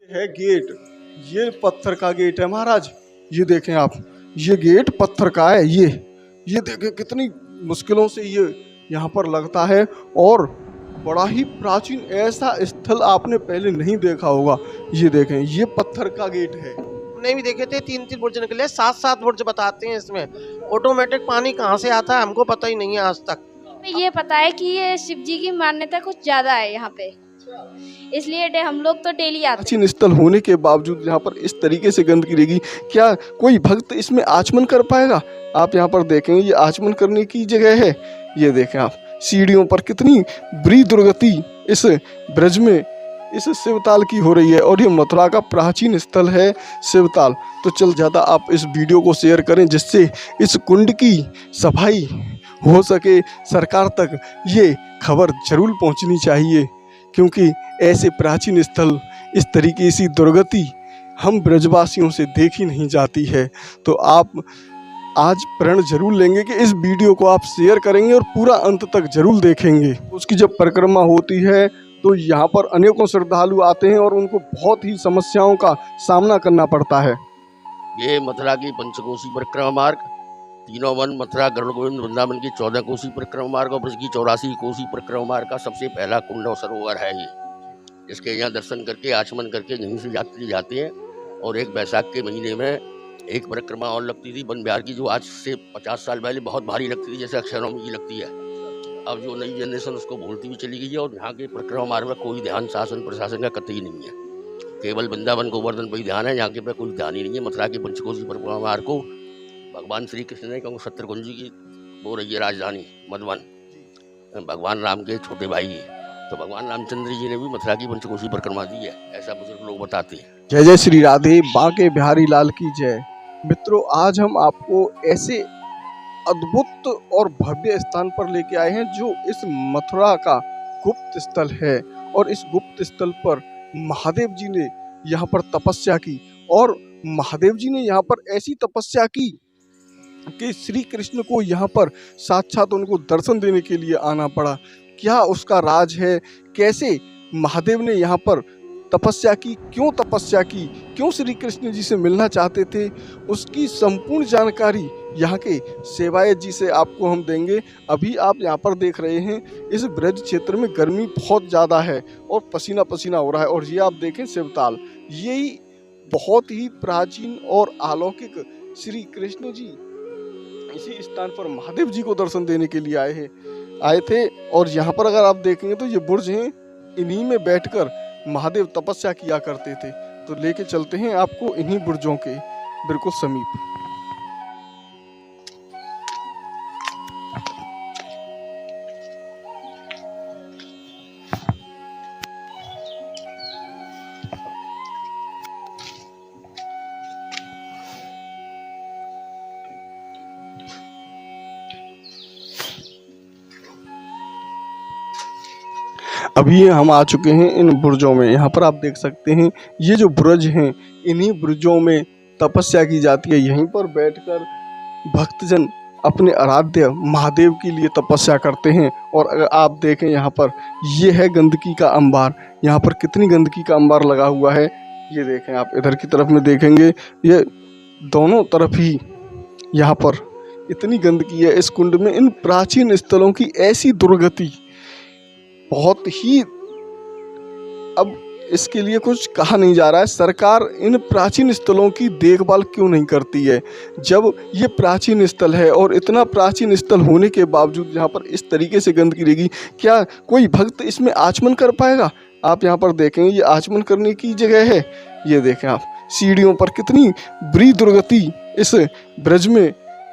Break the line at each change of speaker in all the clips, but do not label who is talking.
है गेट। ये पत्थर का गेट है महाराज। ये देखें आप, ये गेट पत्थर का है। ये देखें कितनी मुश्किलों से ये यहाँ पर लगता है। और बड़ा ही प्राचीन, ऐसा स्थल आपने पहले नहीं देखा होगा। ये देखें, ये पत्थर का गेट है।
हमने भी देखे थे 3-3 बुर्ज निकले, 7-7 बुर्ज बताते हैं इसमें। ऑटोमेटिक पानी कहाँ से आता है हमको पता ही नहीं है आज तक।
ये पता है कि ये शिव जी की मान्यता कुछ ज्यादा है यहाँ पे, इसलिए हम लोग तो डेली आते हैं।
प्राचीन स्थल होने के बावजूद यहाँ पर इस तरीके से गंदगी रहेगी, क्या कोई भक्त इसमें आचमन कर पाएगा? आप यहाँ पर देखेंगे, ये आचमन करने की जगह है। ये देखें आप, सीढ़ियों पर कितनी बुरी दुर्गति इस ब्रज में, इस शिवताल की हो रही है। और ये मथुरा का प्राचीन स्थल है शिवताल। तो चल ज़्यादा आप इस वीडियो को शेयर करें, जिससे इस कुंड की सफाई हो सके। सरकार तक ये खबर जरूर पहुंचनी चाहिए, क्योंकि ऐसे प्राचीन स्थल, इस तरीके से दुर्गति हम ब्रजवासियों से देखी नहीं जाती है। तो आप आज प्रण जरूर लेंगे कि इस वीडियो को आप शेयर करेंगे और पूरा अंत तक जरूर देखेंगे। उसकी जब परिक्रमा होती है तो यहाँ पर अनेकों श्रद्धालु आते हैं और उनको बहुत ही समस्याओं का सामना करना पड़ता है।
ये मथुरा की पंचकोशी परिक्रमा मार्ग, तीनों वन, मथुरा, गरुड़ गोविंद, वृंदावन की 14 कोसी परिक्रमा मार्ग और ब्रज की 84 कोसी परिक्रमा मार्ग का सबसे पहला कुंड और सरोवर है ये। इसके यहाँ दर्शन करके, आचमन करके यहीं से यात्री जाते हैं। और एक बैसाख के महीने में एक परिक्रमा और लगती थी वन विहार की, जो आज से 50 साल पहले बहुत भारी लगती थी, जैसे अक्षरनवमी की लगती है। अब जो नई जनरेशन उसको भूलती हुई चली गई है। और यहाँ के परिक्रमा मार्ग में कोई ध्यान शासन प्रशासन का कतई नहीं है। केवल वृंदावन गोवर्धन पर ही ध्यान है, यहाँ के पे कोई ध्यान ही नहीं है। मथुरा की पंचकोशी परिक्रमा मार्ग को भगवान श्री कृष्ण ने, क्योंकि शत्रुघ्न जी की वो रही है राजधानी मधुबन, भगवान राम के छोटे भाई है, तो भगवान रामचंद्र जी ने भी मथुरा की पंचकोशी परिक्रमा दी है, ऐसा बुजुर्ग लोग बताते हैं।
जय जय श्री राधे, बांके बिहारी लाल की जय। मित्रों, आज हम आपको ऐसे अद्भुत और भव्य स्थान पर लेके आए हैं जो इस मथुरा का गुप्त स्थल है। और इस गुप्त स्थल पर महादेव जी ने यहाँ पर तपस्या की। और महादेव जी ने यहाँ पर ऐसी तपस्या की कि श्री कृष्ण को यहाँ पर साक्षात उनको दर्शन देने के लिए आना पड़ा। क्या उसका राज है? कैसे महादेव ने यहाँ पर तपस्या की, क्यों तपस्या की, क्यों श्री कृष्ण जी से मिलना चाहते थे, उसकी संपूर्ण जानकारी यहाँ के सेवायत जी से आपको हम देंगे। अभी आप यहाँ पर देख रहे हैं, इस ब्रज क्षेत्र में गर्मी बहुत ज़्यादा है और पसीना पसीना हो रहा है। और ये आप देखें शिवताल, यही बहुत ही प्राचीन और अलौकिक श्री कृष्ण जी इसी स्थान पर महादेव जी को दर्शन देने के लिए आए थे। और यहाँ पर अगर आप देखेंगे तो ये बुर्ज हैं, इन्हीं में बैठकर महादेव तपस्या किया करते थे। तो लेके चलते हैं आपको इन्हीं बुर्जों के बिल्कुल समीप। अभी हम आ चुके हैं इन बुर्जों में। यहाँ पर आप देख सकते हैं, ये जो बुर्ज हैं, इन्हीं बुर्जों में तपस्या की जाती है। यहीं पर बैठकर भक्तजन अपने आराध्य महादेव के लिए तपस्या करते हैं। और अगर आप देखें यहाँ पर, ये है गंदगी का अंबार। यहाँ पर कितनी गंदगी का अंबार लगा हुआ है। ये देखें आप, इधर की तरफ में देखेंगे, ये दोनों तरफ ही यहाँ पर इतनी गंदगी है इस कुंड में। इन प्राचीन स्थलों की ऐसी दुर्गति बहुत ही, अब इसके लिए कुछ कहा नहीं जा रहा है। सरकार इन प्राचीन स्थलों की देखभाल क्यों नहीं करती है? जब ये प्राचीन स्थल है और इतना प्राचीन स्थल होने के बावजूद यहाँ पर इस तरीके से गंदगी रहेगी, क्या कोई भक्त इसमें आचमन कर पाएगा? आप यहाँ पर देखेंगे, ये आचमन करने की जगह है। ये देखें आप, सीढ़ियों पर कितनी बुरी दुर्गति इस ब्रज में,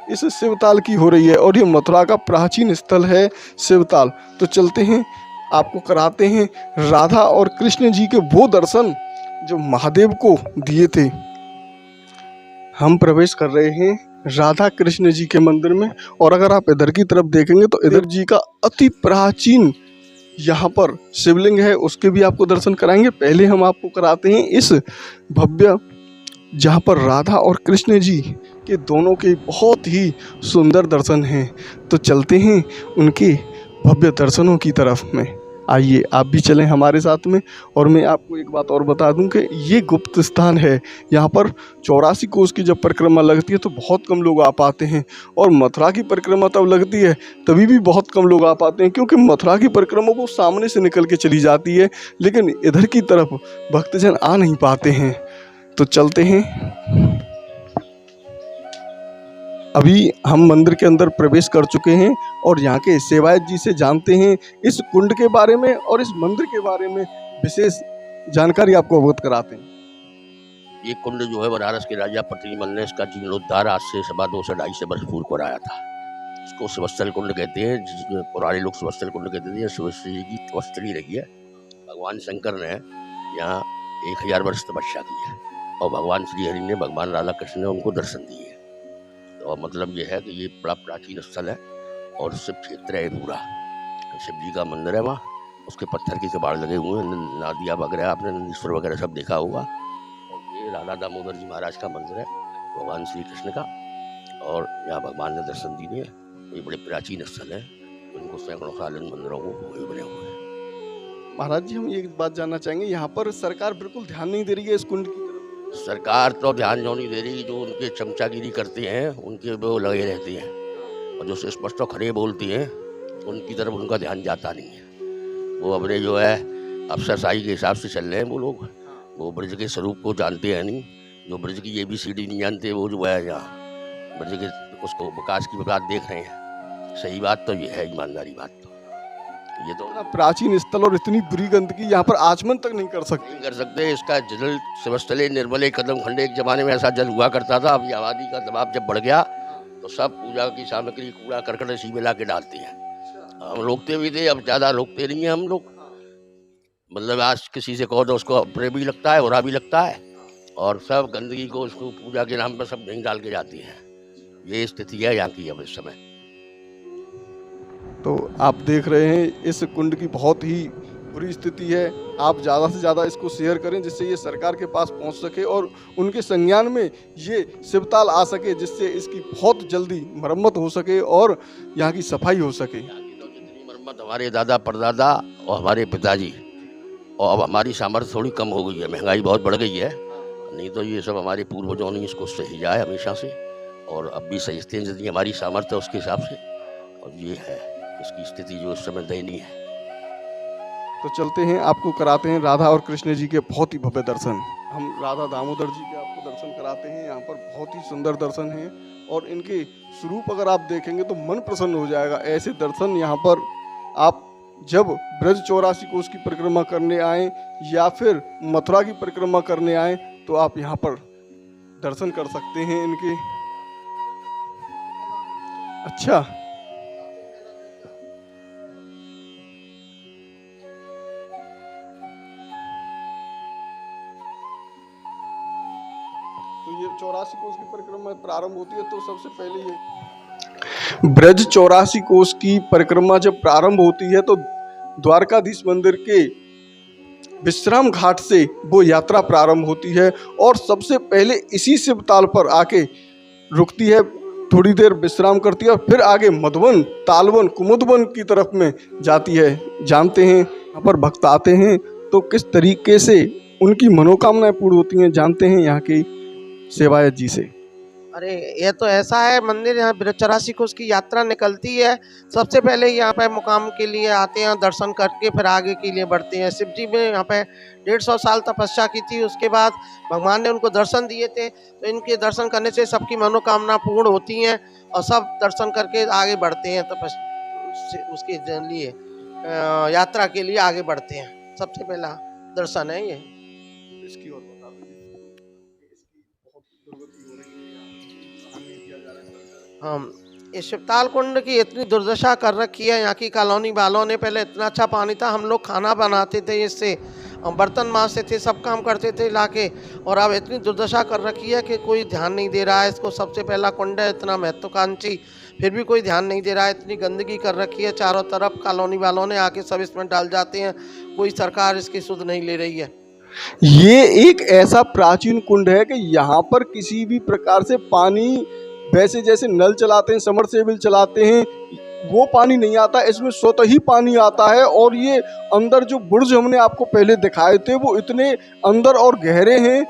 इस शिवताल की हो रही है। और ये मथुरा का प्राचीन स्थल है शिवताल। तो चलते हैं, आपको कराते हैं राधा और कृष्ण जी के वो दर्शन जो महादेव को दिए थे। हम प्रवेश कर रहे हैं राधा कृष्ण जी के मंदिर में। और अगर आप इधर की तरफ देखेंगे तो इधर जी का अति प्राचीन यहाँ पर शिवलिंग है, उसके भी आपको दर्शन कराएंगे। पहले हम आपको कराते हैं इस भव्य, जहाँ पर राधा और कृष्ण जी के दोनों के बहुत ही सुंदर दर्शन हैं। तो चलते हैं उनके भव्य दर्शनों की तरफ में। आइए आप भी चलें हमारे साथ में। और मैं आपको एक बात और बता दूं कि ये गुप्त स्थान है। यहाँ पर 84 कोस की जब परिक्रमा लगती है तो बहुत कम लोग आ पाते हैं, और मथुरा की परिक्रमा तब लगती है तभी भी बहुत कम लोग आ पाते हैं, क्योंकि मथुरा की परिक्रमा वो सामने से निकल के चली जाती है, लेकिन इधर की तरफ भक्तजन आ नहीं पाते हैं। तो चलते हैं। अभी हम मंदिर के अंदर प्रवेश कर चुके हैं और यहाँ के सेवायत जी से जानते हैं इस कुंड के बारे में और इस मंदिर के बारे में विशेष जानकारी आपको अवगत कराते हैं।
ये कुंड जो है बनारस के राजा प्रतिमल ने इसका जीर्णोद्धार आज से 250-250 वर्ष पूर्व कराया था। इसको शिवस्थल कुंड कहते हैं, जिसमें पुराने लोग शिवस्थल कुंड कहते थे। शिवश्री की तपस्या रही है। भगवान शंकर ने यहाँ 1000 वर्ष तपस्या की है और भगवान श्री हरि ने, भगवान राधा कृष्ण ने उनको दर्शन दिए। और मतलब ये है कि ये बड़ा प्राचीन स्थल है और शिव क्षेत्र है पूरा। शिव जी का मंदिर है वहाँ, उसके पत्थर के कबाड़ लगे हुए हैं, नादिया वगैरह, आपने नंदीश्वर वगैरह सब देखा होगा। और ये राधा दामोदर जी महाराज का मंदिर है, भगवान श्री कृष्ण का, और यहाँ भगवान ने दर्शन दिए। ये बड़े प्राचीन स्थल है, इनको सैकड़ों साल इन मंदिरों को हुए बने हुए हैं।
महाराज जी, हम एक बात जानना चाहेंगे, यहाँ पर सरकार बिल्कुल ध्यान नहीं दे रही है इस कुंड की तरफ?
सरकार तो ध्यान जो नहीं दे रही, जो उनके चमचागिरी करते हैं उनके वो लगे रहते हैं, और जो स्पष्ट तो खड़े बोलती हैं उनकी तरफ उनका ध्यान जाता नहीं है। वो अपने जो है अफसरशाही के हिसाब से चल रहे हैं वो लोग। वो ब्रज के स्वरूप को जानते हैं नहीं, जो ब्रज की ABCD नहीं जानते, वो जो है यहाँ ब्रज के उसको विकास की बात देख रहे हैं। सही बात तो ये है, ईमानदारी बात। तो ये तो
प्राचीन स्थल और इतनी बुरी गंदगी, यहाँ पर आचमन तक नहीं कर सकते।
इसका जल शिवस्थले निर्मले कदम खंडे, एक जमाने में ऐसा जल हुआ करता था। अभी आबादी का दबाव जब बढ़ गया तो सब पूजा की सामग्री कूड़ा करकट इसी में ला के डालते हैं। हम रोकते भी थे, अब ज़्यादा रोकते नहीं हैं हम लोग। मतलब आज किसी से कहो तो उसको अपने भी लगता है, बुरा भी लगता है, और सब गंदगी को उसको पूजा के नाम पर सब नहीं डाल के जाती हैं। ये स्थिति है यहाँ की अब इस समय।
तो आप देख रहे हैं इस कुंड की बहुत ही बुरी स्थिति है। आप ज़्यादा से ज़्यादा इसको शेयर करें जिससे ये सरकार के पास पहुंच सके और उनके संज्ञान में ये शिवताल आ सके, जिससे इसकी बहुत जल्दी मरम्मत हो सके और यहाँ की सफाई हो सके।
जितनी मरम्मत हमारे दादा परदादा और हमारे पिताजी, और अब हमारी सामर्थ्य थोड़ी कम हो गई है, महंगाई बहुत बढ़ गई है, नहीं तो ये सब हमारे पूर्वजों ने इसको सही है हमेशा से, और अब भी सहीते हैं जितनी हमारी सामर्थ्य उसके हिसाब से। और ये है इसकी स्थिति जो इस समय दयनीय है।
तो चलते हैं, आपको कराते हैं राधा और कृष्ण जी के बहुत ही भव्य दर्शन। हम राधा दामोदर जी के आपको दर्शन कराते हैं। यहाँ पर बहुत ही सुंदर दर्शन हैं और इनके स्वरूप अगर आप देखेंगे तो मन प्रसन्न हो जाएगा। ऐसे दर्शन यहाँ पर आप जब ब्रज 84 कोस की परिक्रमा करने आएँ या फिर मथुरा की परिक्रमा करने आएँ तो आप यहाँ पर दर्शन कर सकते हैं इनके। अच्छा, तो ये 84 कोस की परिक्रमा प्रारंभ होती है तो सबसे पहले ये ब्रज 84 कोस की परिक्रमा जब प्रारंभ होती है तो द्वारकाधीश मंदिर के विश्राम घाट से वो यात्रा प्रारंभ होती है और सबसे पहले इसी शिवताल पर आके रुकती है, थोड़ी देर विश्राम करती है और फिर आगे मधुवन, तालवन, कुमुदवन की तरफ में जाती है। जानते हैं यहाँ पर भक्त आते हैं तो किस तरीके से उनकी मनोकामनाएं पूर्ण होती हैं, जानते हैं यहाँ की सेवायत जी से।
अरे ये तो ऐसा है, मंदिर यहाँ ब्रज 84 कोस की यात्रा निकलती है। सबसे पहले यहाँ पे मुकाम के लिए आते हैं, दर्शन करके फिर आगे के लिए बढ़ते हैं। शिव जी ने यहाँ पे 150 साल तपस्या की थी, उसके बाद भगवान ने उनको दर्शन दिए थे, तो इनके दर्शन करने से सबकी मनोकामना पूर्ण होती हैं और सब दर्शन करके आगे बढ़ते हैं, उसके लिए यात्रा के लिए आगे बढ़ते हैं। सबसे पहला दर्शन है ये।
इसकी और बता दीजिए, इसकी बहुत दुर्गति हो रही है,
हम इस शिवताल कुंड की इतनी दुर्दशा कर रखी है यहाँ की कॉलोनी वालों ने। पहले इतना अच्छा पानी था, हम लोग खाना बनाते थे इससे, बर्तन मांजते थे, सब काम करते थे लाके, और अब इतनी दुर्दशा कर रखी है कि कोई ध्यान नहीं दे रहा है इसको। सबसे पहला कुंड है, इतना महत्वाकांक्षी, फिर भी कोई ध्यान नहीं दे रहा है। इतनी गंदगी कर रखी है चारों तरफ, कॉलोनी वालों ने आके सब इसमें डाल जाते हैं, कोई सरकार इसकी सुध नहीं ले रही है।
ये एक ऐसा प्राचीन कुंड है कि यहाँ पर किसी भी प्रकार से पानी, वैसे जैसे नल चलाते हैं, समरसेबल चलाते हैं, वो पानी नहीं आता, इसमें स्वतः ही पानी आता है। और ये अंदर जो बुर्ज हमने आपको पहले दिखाए थे वो इतने अंदर और गहरे हैं।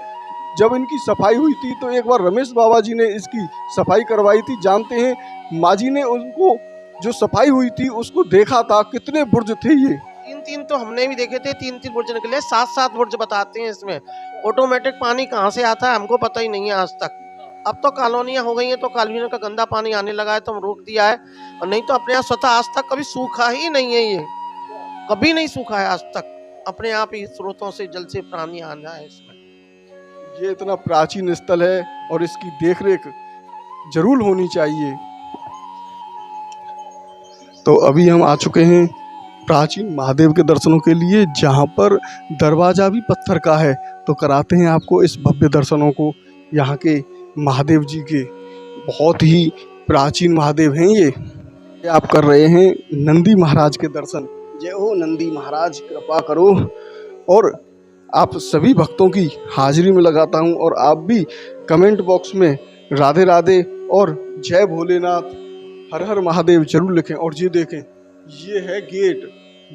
जब इनकी सफाई हुई थी तो एक बार रमेश बाबा जी ने इसकी सफाई करवाई थी। जानते हैं माँ जी ने उनको जो सफाई हुई थी उसको देखा था, कितने बुर्ज थे ये।
3-3 तो हमने भी देखे थे, 3-3 बुर्ज निकले, 7-7 बुर्ज बताते हैं इसमें। ऑटोमेटिक पानी कहाँ से आता है हमको पता ही नहीं है आज तक। अब तो कॉलोनियाँ हो गई हैं तो कॉलोनियों का गंदा पानी आने लगा है तो हम रोक दिया है, और नहीं तो अपने यहाँ स्वतः आज तक कभी सूखा ही नहीं है, ये कभी नहीं सूखा है आज तक। अपने आप ही स्रोतों से जल से पानी आना है इसमें।
ये इतना प्राचीन स्थल है और इसकी देखरेख जरूर होनी चाहिए। तो अभी हम आ चुके हैं प्राचीन महादेव के दर्शनों के लिए, जहाँ पर दरवाज़ा भी पत्थर का है। तो कराते हैं आपको इस भव्य दर्शनों को यहाँ के महादेव जी के। बहुत ही प्राचीन महादेव हैं ये आप कर रहे हैं नंदी महाराज के दर्शन। जय हो नंदी महाराज, कृपा करो। और आप सभी भक्तों की हाजिरी में लगाता हूँ, और आप भी कमेंट बॉक्स में राधे राधे और जय भोलेनाथ, हर हर महादेव जरूर लिखें। और ये देखें, ये है गेट,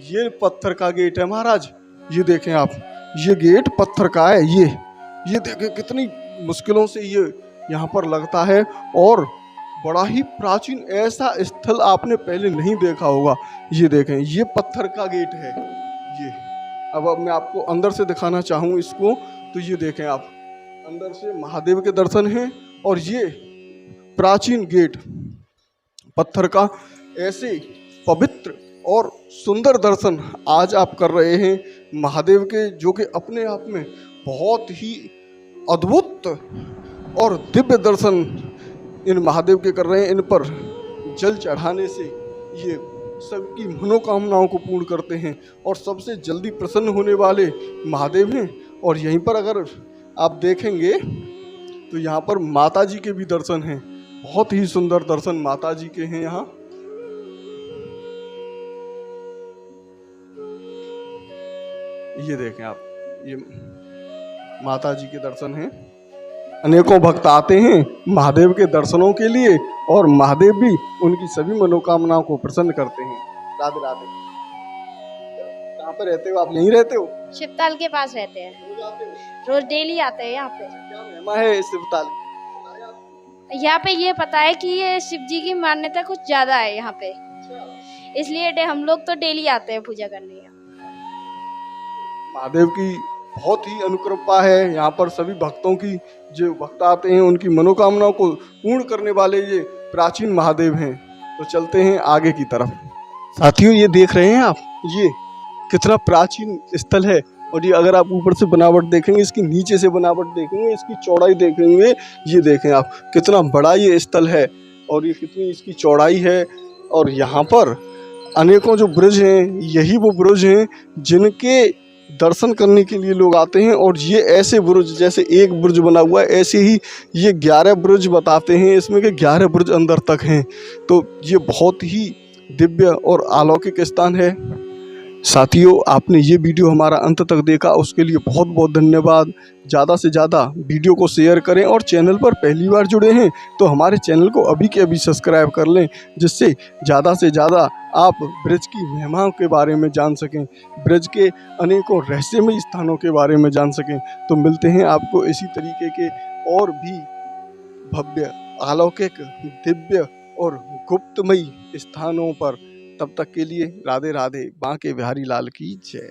ये पत्थर का गेट है महाराज। ये देखें आप, ये गेट पत्थर का है। ये देखें कितनी मुश्किलों से ये यहाँ पर लगता है, और बड़ा ही प्राचीन, ऐसा स्थल आपने पहले नहीं देखा होगा। ये देखें, ये पत्थर का गेट है ये। अब मैं आपको अंदर से दिखाना चाहूँ इसको, तो ये देखें आप, अंदर से महादेव के दर्शन हैं, और ये प्राचीन गेट पत्थर का। ऐसे पवित्र और सुंदर दर्शन आज आप कर रहे हैं महादेव के, जो कि अपने आप में बहुत ही अद्भुत और दिव्य दर्शन इन महादेव के कर रहे हैं। इन पर जल चढ़ाने से ये सबकी मनोकामनाओं को पूर्ण करते हैं और सबसे जल्दी प्रसन्न होने वाले महादेव हैं। और यहीं पर अगर आप देखेंगे तो यहाँ पर माता जी के भी दर्शन हैं, बहुत ही सुंदर दर्शन माता जी के हैं यहाँ। ये देखें आप, ये माता जी के दर्शन हैं। अनेकों भक्त आते हैं महादेव के दर्शनों के लिए, और महादेव भी उनकी सभी मनोकामनाओं को प्रसन्न करते हैं। राधे राधे। कहाँ पे रहते हो आप? यहीं रहते हो?
शिवताल के पास रहते हैं, रोज डेली आते हैं यहाँ पे।
क्या महिमा है शिवताल?
यहाँ पे ये पता है कि ये शिव जी की मान्यता कुछ ज्यादा है यहाँ पे, इसलिए हम लोग तो डेली आते हैं पूजा करने।
महादेव की बहुत ही अनुकृपा है यहाँ पर। सभी भक्तों की, जो भक्त आते हैं उनकी मनोकामनाओं को पूर्ण करने वाले ये प्राचीन महादेव हैं। तो चलते हैं आगे की तरफ। साथियों, ये देख रहे हैं आप, ये कितना प्राचीन स्थल है। और ये अगर आप ऊपर से बनावट देखेंगे, इसकी नीचे से बनावट देखेंगे, इसकी चौड़ाई देखेंगे, ये देखें आप कितना बड़ा ये स्थल है और ये कितनी इसकी चौड़ाई है। और यहाँ पर अनेकों जो ब्रिज हैं, यही वो ब्रिज हैं जिनके दर्शन करने के लिए लोग आते हैं। और ये ऐसे बुर्ज, जैसे एक बुर्ज बना हुआ है, ऐसे ही ये 11 बुर्ज बताते हैं इसमें कि 11 बुर्ज अंदर तक हैं। तो ये बहुत ही दिव्य और अलौकिक स्थान है। साथियों, आपने ये वीडियो हमारा अंत तक देखा, उसके लिए बहुत बहुत धन्यवाद। ज़्यादा से ज़्यादा वीडियो को शेयर करें, और चैनल पर पहली बार जुड़े हैं तो हमारे चैनल को अभी के अभी सब्सक्राइब कर लें, जिससे ज़्यादा से ज़्यादा आप ब्रज की महिमाओं के बारे में जान सकें, ब्रज के अनेकों रहस्यमय स्थानों के बारे में जान सकें। तो मिलते हैं आपको इसी तरीके के और भी भव्य, अलौकिक, दिव्य और गुप्तमयी स्थानों पर। तब तक के लिए राधे राधे। बांके बिहारी लाल की जय।